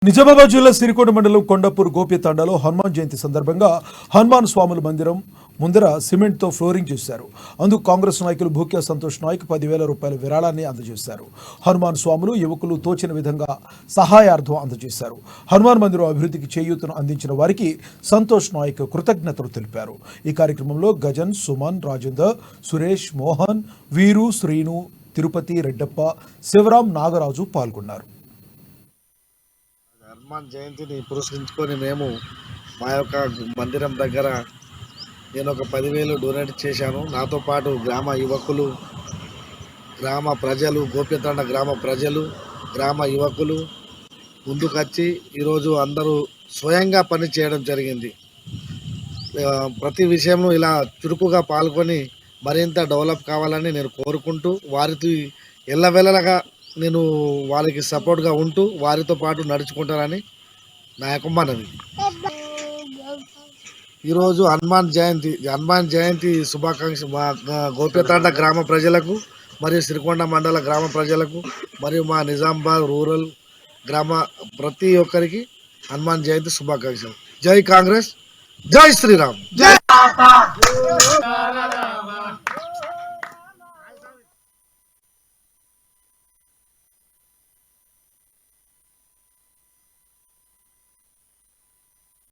నిజామాబాద్ జిల్లా సిరికొండ మండలం కొండాపూర్ గోప్యతాండాలో హనుమాన్ జయంతి సందర్భంగా హనుమాన్ స్వాముల మందిరం ముందర సిమెంట్తో ఫ్లోరింగ్ చేశారు. అందుకు కాంగ్రెస్ నాయకులు భూక్యా సంతోష్ నాయక్ 10,000 రూపాయల విరాళాన్ని అందజేశారు. హనుమాన్ స్వాములు యువకులు తోచిన విధంగా సహాయార్థం అందజేశారు. హనుమాన్ మందిరం అభివృద్ధికి చేయూతను అందించిన వారికి సంతోష్ నాయక్ కృతజ్ఞతలు తెలిపారు. ఈ కార్యక్రమంలో గజన్, సుమన్, రాజేందర్, సురేష్, మోహన్, వీరు, శ్రీను, తిరుపతి, రెడ్డప్ప, శివరాం, నాగరాజు పాల్గొన్నారు. హనుమాన్ జయంతిని పురస్కరించుకొని మేము మా యొక్క మందిరం దగ్గర నేను ఒక 10,000 డొనేట్ చేశాను. నాతో పాటు గ్రామ యువకులు, గ్రామ ప్రజలు, గోప్యతాండ గ్రామ ప్రజలు, గ్రామ యువకులు ముందుకొచ్చి ఈరోజు అందరూ స్వయంగా పని చేయడం జరిగింది. ప్రతి విషయంలో ఇలా చురుకుగా పాల్గొని మరింత డెవలప్ కావాలని నేను కోరుకుంటూ వారితో ఎల్లవెల్లగా నేను వాళ్ళకి సపోర్ట్గా ఉంటూ వారితో పాటు నడుచుకుంటానని నా యొక్క మనవి. ఈరోజు హనుమాన్ జయంతి శుభాకాంక్ష మా గోప్యతాండ గ్రామ ప్రజలకు మరియు సిరికొండ మండల గ్రామ ప్రజలకు మరియు మా నిజామాబాద్ రూరల్ గ్రామ ప్రతి ఒక్కరికి హనుమాన్ జయంతి శుభాకాంక్షలు. జై కాంగ్రెస్, జై శ్రీరామ్.